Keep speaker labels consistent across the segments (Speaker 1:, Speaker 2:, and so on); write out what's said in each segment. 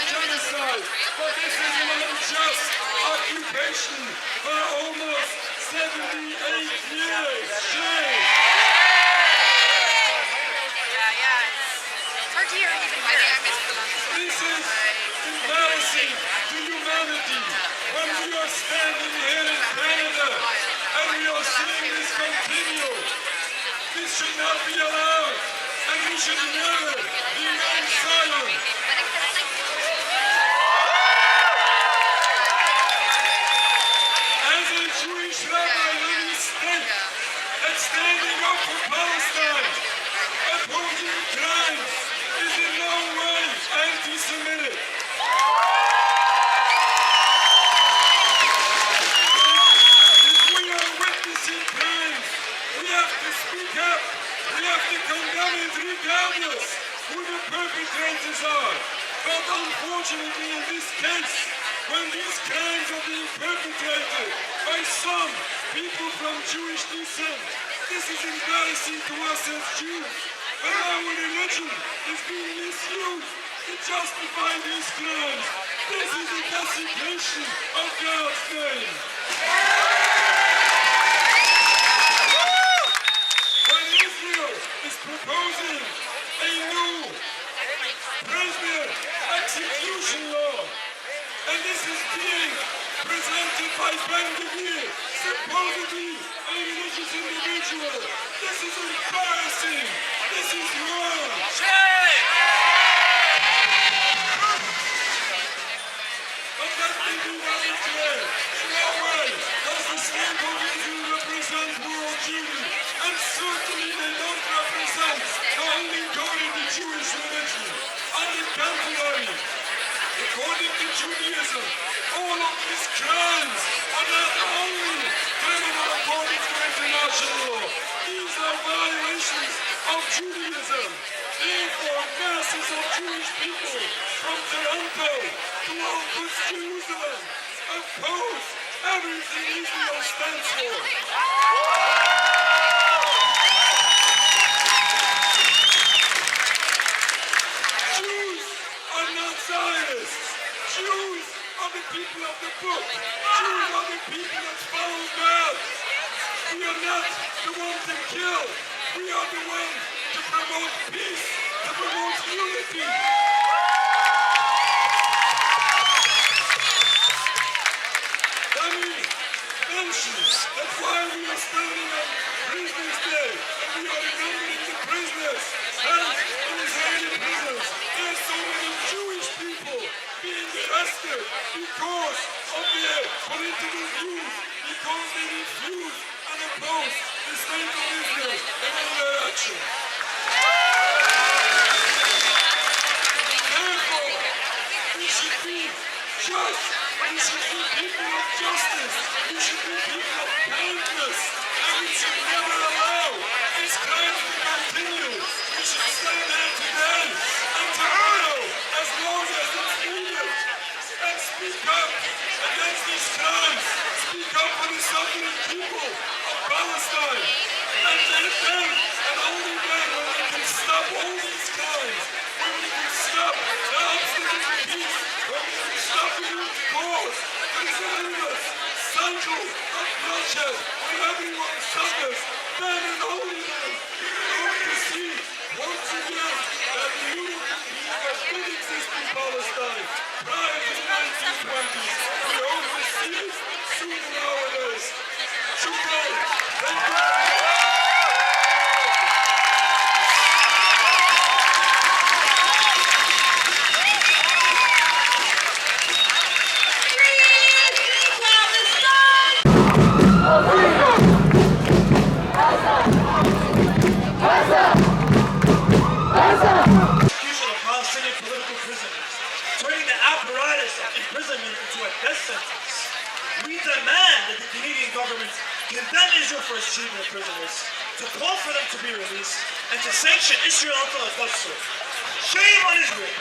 Speaker 1: genocide, but this is an unjust occupation for almost 78 years. Shame! This is embarrassing to humanity when we are standing here in Canada and we are seeing this continue. This should not be allowed, and we should never remain silent. As a Jewish rabbi living state and standing up for Palestine, opposing crimes is in no way anti-Semitic. If we are witnessing crimes, we have to speak up. We have to condemn it regardless who the perpetrators are. But unfortunately in this case, when these crimes are being perpetrated by some people from Jewish descent, this is embarrassing to us as Jews. And our religion is being misused to justify these crimes. This is a desecration of God's name. When Israel is proposing a new prisoner execution law, and this is being presented by Ben-Gvir, supposedly a religious individual, this is embarrassing. This is wrong. But let me be very clear. In no way does the state of Israel represent world Jewry, and certainly they don't represent the only God of the Jewish religion. On the contrary, according to Judaism, all of these crimes are not only criminal according to international law. These are violations of Judaism. Therefore, masses of Jewish people from Toronto to Alpus Jerusalem oppose everything Israel stands for. Jews are not Zionists. Jews are the people of the book. Jews are the people that follow God. We are not the ones that kill. We are the ones to promote peace, to promote unity. Let me mention that while we are standing on Prisoners' Day and we are remembering the prisoners held in Israeli prisons, there are so many Jewish people being arrested because of their political views, because they refuse and oppose the state of Israel and all their action. Therefore, we should be just. We should be people of justice. We should be people of suffering people of Palestine. And then, and only then, when we can stop all these crimes, when we can stop the obstacles to peace, when we can stop the root cause, considering us central of bloodshed, when everyone suffers, then and only then, we hope to see once again that the beautiful peace that did exist in Palestine prior to the 1920s. We hope to see it sooner nowadays. Shukran. Thank you.
Speaker 2: We demand that the Canadian government condemn Israel for its treatment of prisoners, to call for them to be released, and to sanction Israel until it does so. Shame on Israel!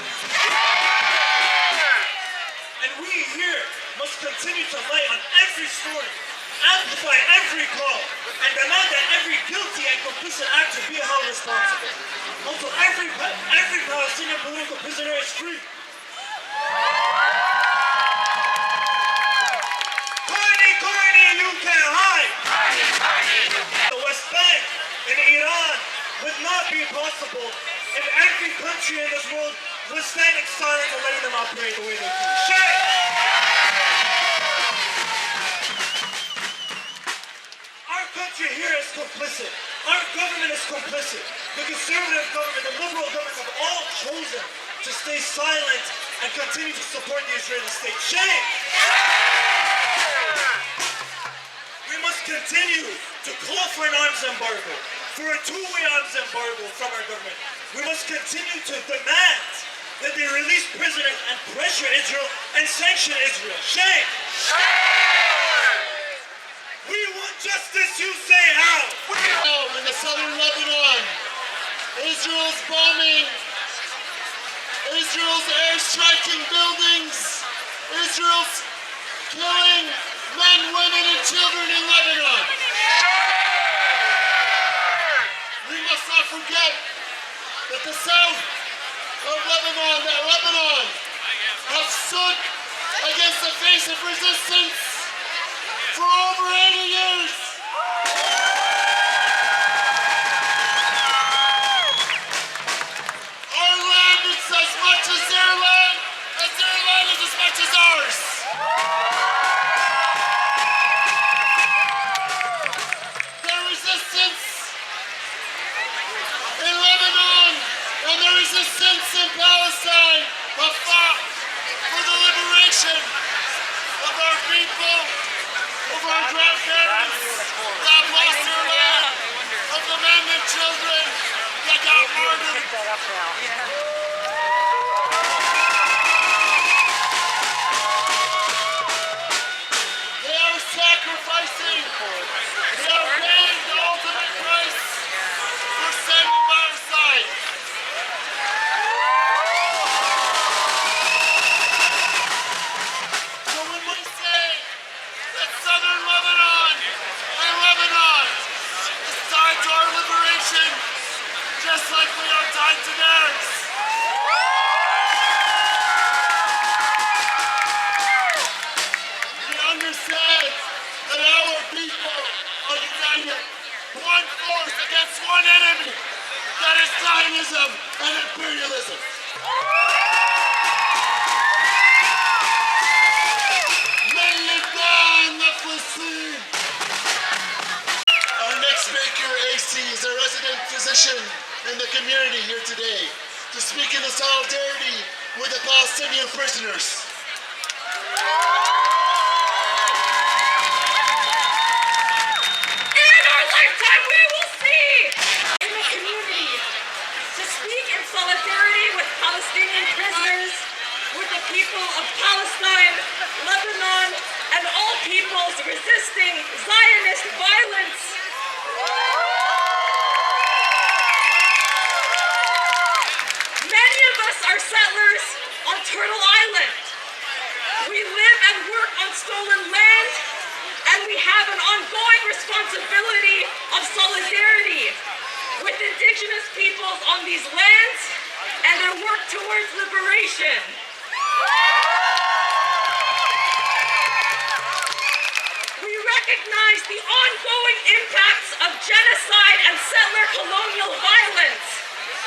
Speaker 2: And we here must continue to lay on every story, amplify every call, and demand that every guilty and complicit actor be held responsible, until every Palestinian political prisoner is free. You can't hide! The West Bank and Iran would not be possible if every country in this world was standing silent and letting them operate the way they do. Shame! Our country here is complicit. Our government is complicit. The conservative government, the liberal government have all chosen to stay silent and continue to support the Israeli state. Shame! We must continue to call for an arms embargo, for a two-way arms embargo from our government. We must continue to demand that they release prisoners and pressure Israel and sanction Israel. Shame! We want justice, you say how?
Speaker 3: In the southern Lebanon, Israel's bombing, Israel's airstriking buildings, Israel's killing men, women, and children in Lebanon. We must not forget that the south of Lebanon, that Lebanon have stood against the face of resistance for over 80 years. Our land is as much as their land is as much as ours. Their resistance in Lebanon and their resistance in Palestine have fought for the liberation of our people, of our grandparents that have lost their land, of the men and children that got murdered. They are sacrificing, they are paying the ultimate price for standing by our side. So when we say that southern Lebanon and Lebanon is tied to our liberation, just like we are tied to theirs. We understand that our people are united, one force against one enemy, that is Zionism and imperialism. Our next speaker, AC, is a resident physician in the community here today to speak in the solidarity with the Palestinian prisoners.
Speaker 4: In our lifetime, we will see in the community to speak in solidarity with Palestinian prisoners, with the people of Palestine, Lebanon, and all peoples resisting Zionist violence. Many of us are settlers on Turtle Island. We live and work on stolen land, and we have an ongoing responsibility of solidarity with Indigenous peoples on these lands and their work towards liberation. We recognize the ongoing impacts of genocide and settler colonial violence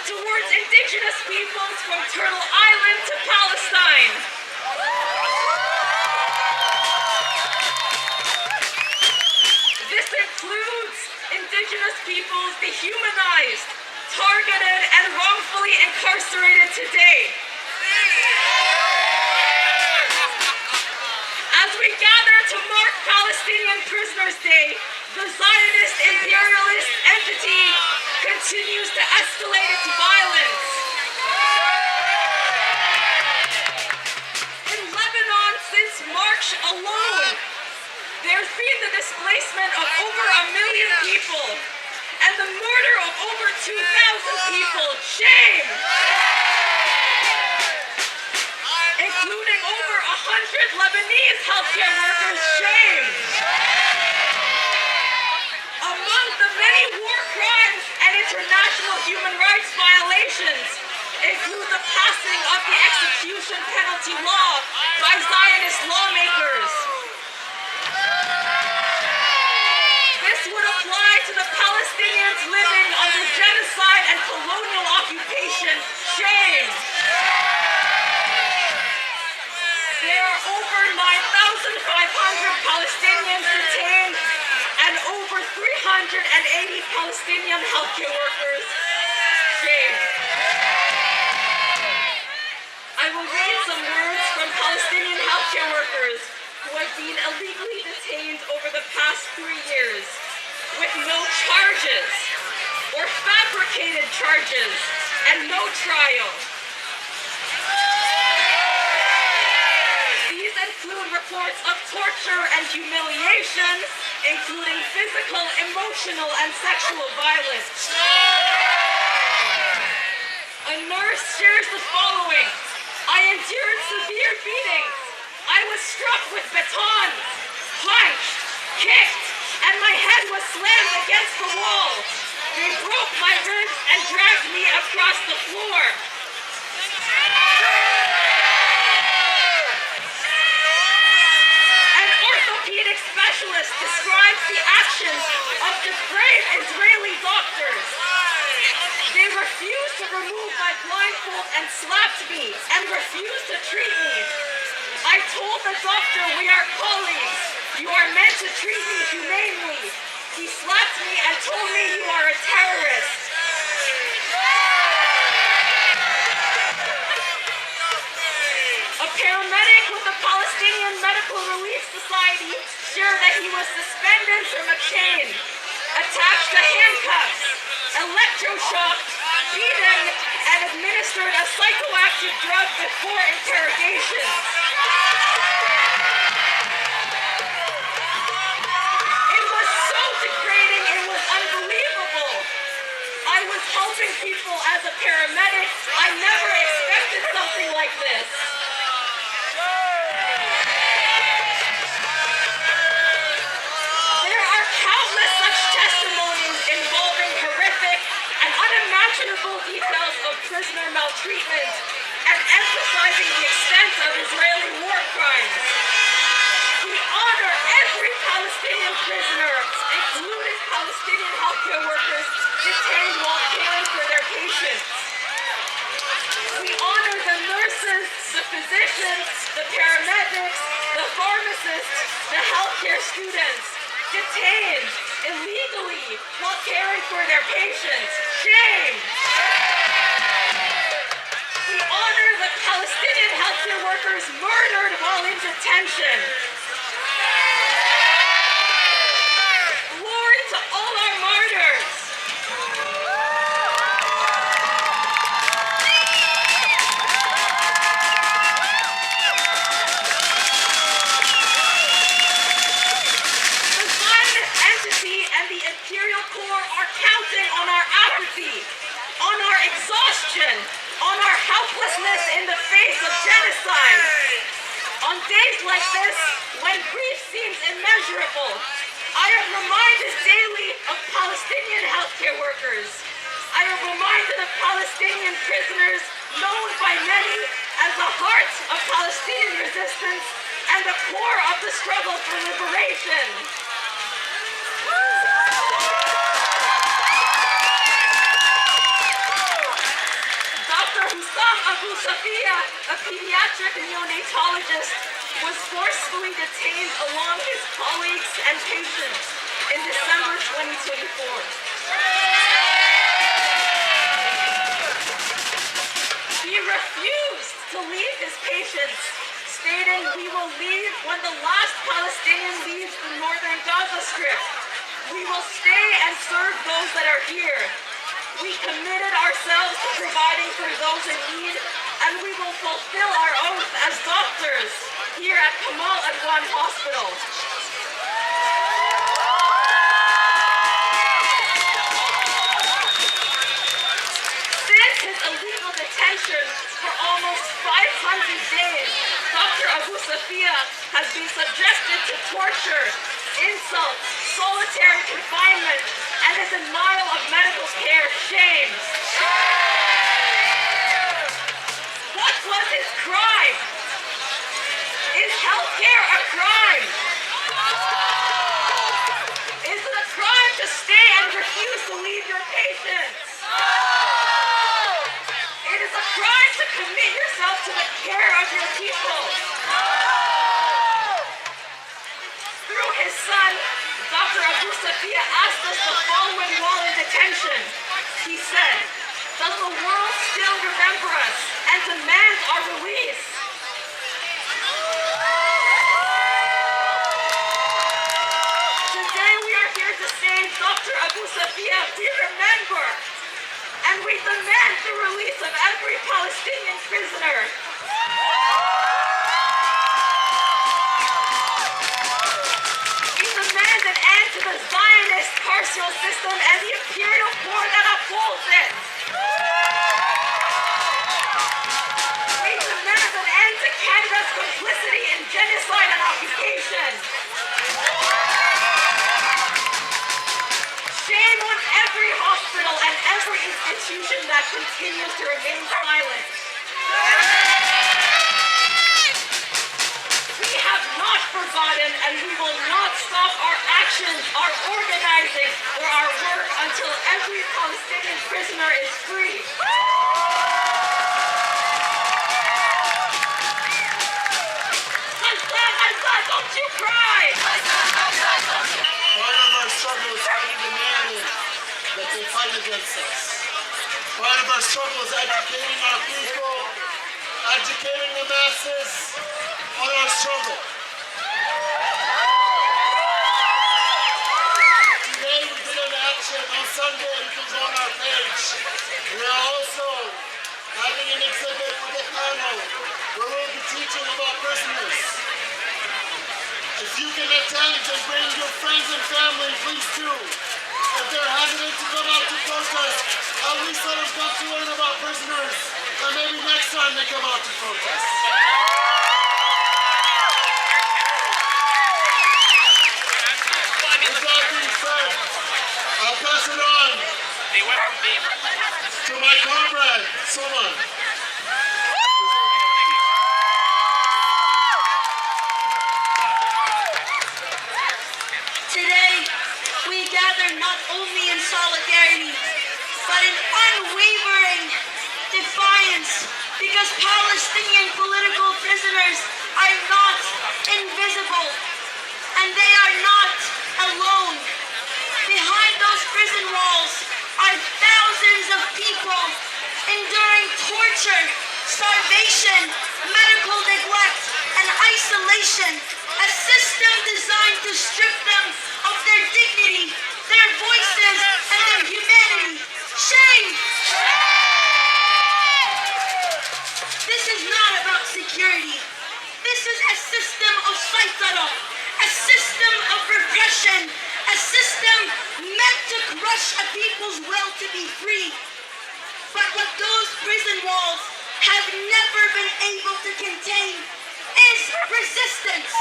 Speaker 4: towards Indigenous peoples from Turtle Island to Palestine. This includes Indigenous peoples dehumanized, targeted, and wrongfully incarcerated today. As we gather to mark Palestinian Prisoners' Day, the Zionist imperialist entity continues to escalate its violence. In Lebanon, since March alone, there's been the displacement of over 1 million people and the murder of over 2,000 people. Shame! Including over 100 Lebanese healthcare workers. Shame! Among the many war crimes and international human rights violations include the passing of the execution penalty law by Zionist lawmakers. This would apply to the Palestinians living under genocide and colonial occupation. Shame! There are over 9,500 Palestinians detained and over 380 Palestinian healthcare workers. Shame. I will read some words from Palestinian healthcare workers who have been illegally detained over the past 3 years with no charges or fabricated charges and no trial. These include reports of torture and humiliation, including physical, emotional, and sexual violence. A nurse shares the following: I endured severe beatings. I was struck with batons, punched, kicked, and my head was slammed against the wall. They broke my ribs and dragged me across the floor. An orthopedic specialist describes the actions of depraved Israeli doctors. They refused to remove my blindfold and slapped me and refused to treat me. I told the doctor, we are colleagues. You are meant to treat me humanely. He slapped me and told me you are a terrorist. A paramedic with the Palestinian Medical Relief Society shared that he was suspended from a chain, attached to handcuffs, electroshocked, beaten, and administered a psychoactive drug before interrogation. It was so degrading, it was unbelievable. I was helping people as a paramedic. I never expected something like this. There are countless such testimonies involving horrific and unimaginable details of prisoner maltreatment and emphasizing the extent of Israeli war crimes. We honor every Palestinian prisoner, including Palestinian healthcare workers detained while caring for their patients. We honor the nurses, the physicians, the paramedics, the pharmacists, the healthcare students, detained illegally while caring for their patients. Shame! We honor the Palestinian healthcare workers murdered while in detention. Glory to all our martyrs. The Zionist entity and the imperial core are counting on our apathy, on our exhaustion, on our helplessness in the face of genocide. On days like this, when grief seems immeasurable, I am reminded daily of Palestinian healthcare workers. I am reminded of Palestinian prisoners known by many as the heart of Palestinian resistance and the core of the struggle for liberation. Dr. Hussam Abu Safia, a pediatric neonatologist, was forcefully detained along his colleagues and patients in December 2024. He refused to leave his patients, stating, "We will leave when the last Palestinian leaves the northern Gaza Strip. We will stay and serve those that are here. We committed ourselves to providing for those in need, and we will fulfill our oath as doctors here at Kamal Adwan Hospital." Since his illegal detention for almost 500 days, Dr. Abu Safia has been subjected to torture, insults, solitary confinement, and a denial of medical care. Shame. What was his crime? Is healthcare a crime? Is it a crime to stay and refuse to leave your patients? It is a crime to commit yourself to the care of your people. Through his son, Dr. Abu Safia asked us the following while in detention. He said, "Does the world still remember us and demand our release?" Today we are here to say, Dr. Abu Safia, we remember and we demand the release of every Palestinian prisoner. We demand an end to the Zionist carceral system and the imperial core that upholds it. We demand an end to Canada's complicity in genocide and occupation. Shame on every hospital and every institution that continues to remain silent. We have not forgotten and we will not stop our actions, our organizing, or our work until every Palestinian prisoner is free. Hassan, don't you cry!
Speaker 3: Part of our struggle is fighting the narrative that they fight against us. Part of our struggle is educating our people, educating the masses on our struggle. Today we did an action. On Sunday you can go on our page. We are also having an exhibit with a panel where we'll be teaching about prisoners. If you can attend and bring your friends and family, please do. If they're hesitant to come out to protest, at least let them come to learn about prisoners. And maybe next time they come out to protest. With that being said, I'll pass it on to my comrade, Soman.
Speaker 5: Today, we gather not only in solidarity, but in unwavering defiance, because Palestinian political prisoners are not invisible, and they are not alone. Behind those prison walls are thousands of people enduring torture, starvation, medical neglect, and isolation. A system designed to strip them of their dignity, their voices, and their humanity. Shame! This is not about security. This is a system of saitara, a system of repression, a system meant to crush a people's will to be free. But what those prison walls have never been able to contain is resistance.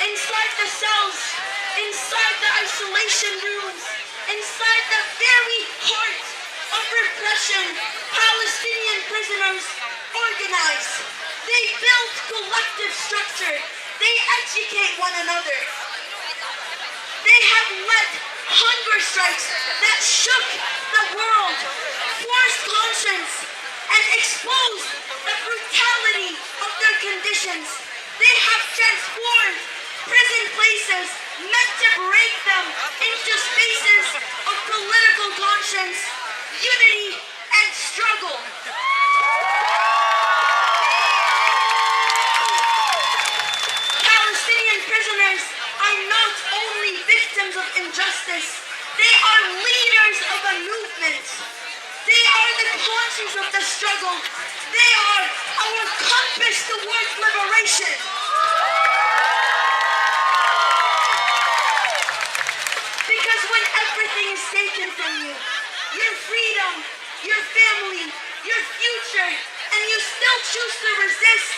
Speaker 5: Inside the cells, inside the isolation rooms, inside the very heart of repression, Palestinian prisoners organize. They build collective structure. They educate one another. They have led hunger strikes that shook the world, forced conscience, and exposed the brutality of their conditions. They have transformed prison places meant to break them into spaces of political conscience, unity, and struggle. Palestinian prisoners are not only victims of injustice, they are leaders of a movement. They are the conscience of the struggle. They are our compass towards liberation. Because when everything is taken from you, your freedom, your family, your future, and you still choose to resist,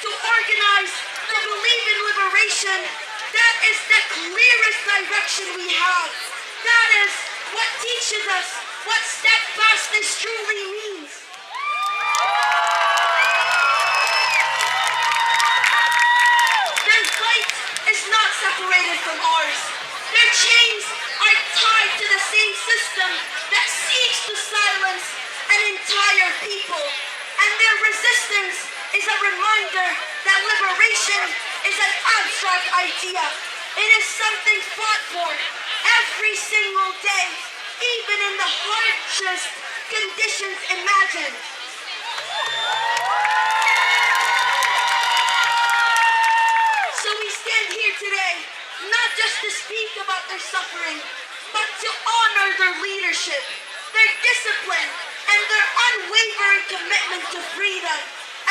Speaker 5: to organize, to believe in liberation, that is the clearest direction we have. That is what teaches us what steadfastness truly means. Their fight is not separated from ours. Their chains are tied to the same system that seeks to silence an entire people. And their resistance is a reminder that liberation is an abstract idea. It is something fought for every single day, even in the harshest conditions imagined. So we stand here today, not just to speak about their suffering, but to honor their leadership, their discipline, and their unwavering commitment to freedom.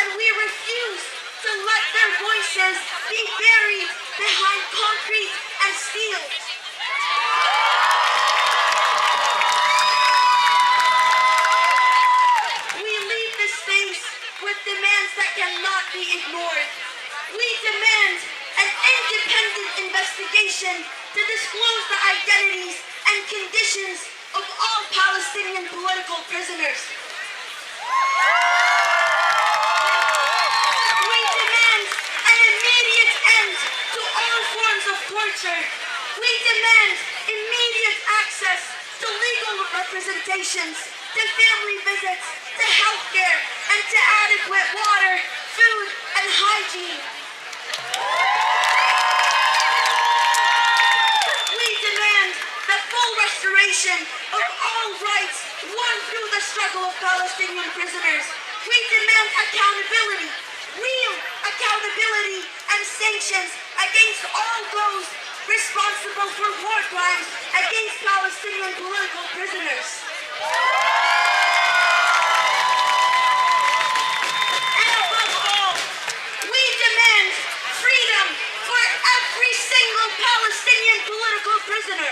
Speaker 5: And we refuse to let their voices be buried behind concrete and steel. We leave this space with demands that cannot be ignored. We demand an independent investigation to disclose the identities and conditions of all Palestinian political prisoners. We demand an immediate end to all forms of torture. We demand immediate access to legal representations, to family visits, to healthcare, and to adequate water, food, and hygiene. We demand the full restoration of all rights won through the struggle of Palestinian prisoners. We demand accountability, real accountability, and sanctions against all those responsible for war crimes against Palestinian political prisoners. And above all, we demand freedom for every single Palestinian political prisoner.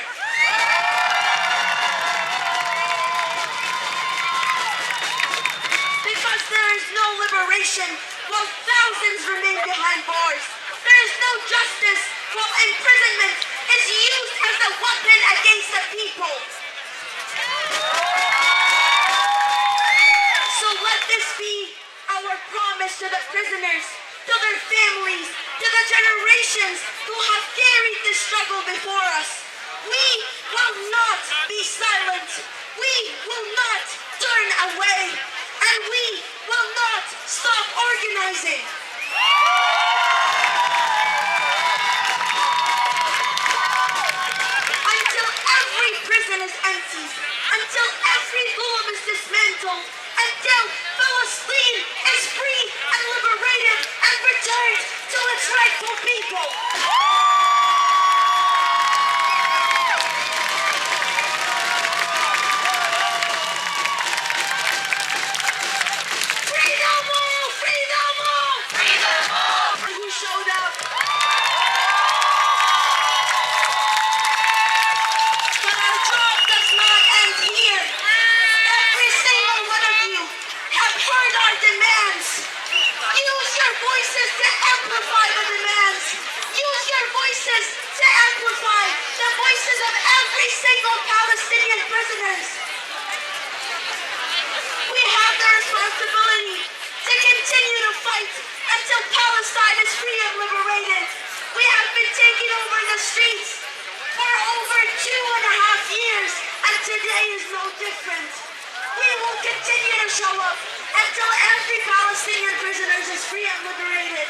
Speaker 5: Because there is no liberation while thousands remain behind bars. There is no justice while imprisonment is used as a weapon against the people. So let this be our promise to the prisoners, to their families, to the generations who have carried this struggle before us. We will not be silent. We will not turn away. And we will not stop organizing. Until every prison is emptied, until every golem is dismantled, until Palestine is free and liberated and returned to its rightful people. Showed up. But our job does not end here. Every single voices to amplify the demands. Use your voices to amplify the voices of every single Palestinian prisoners. We have the responsibility to continue to fight until Palestine is free and liberated. We have been taking over the streets for over 2.5 years, and today is no different. We will continue to show up until every Palestinian prisoner is free and liberated.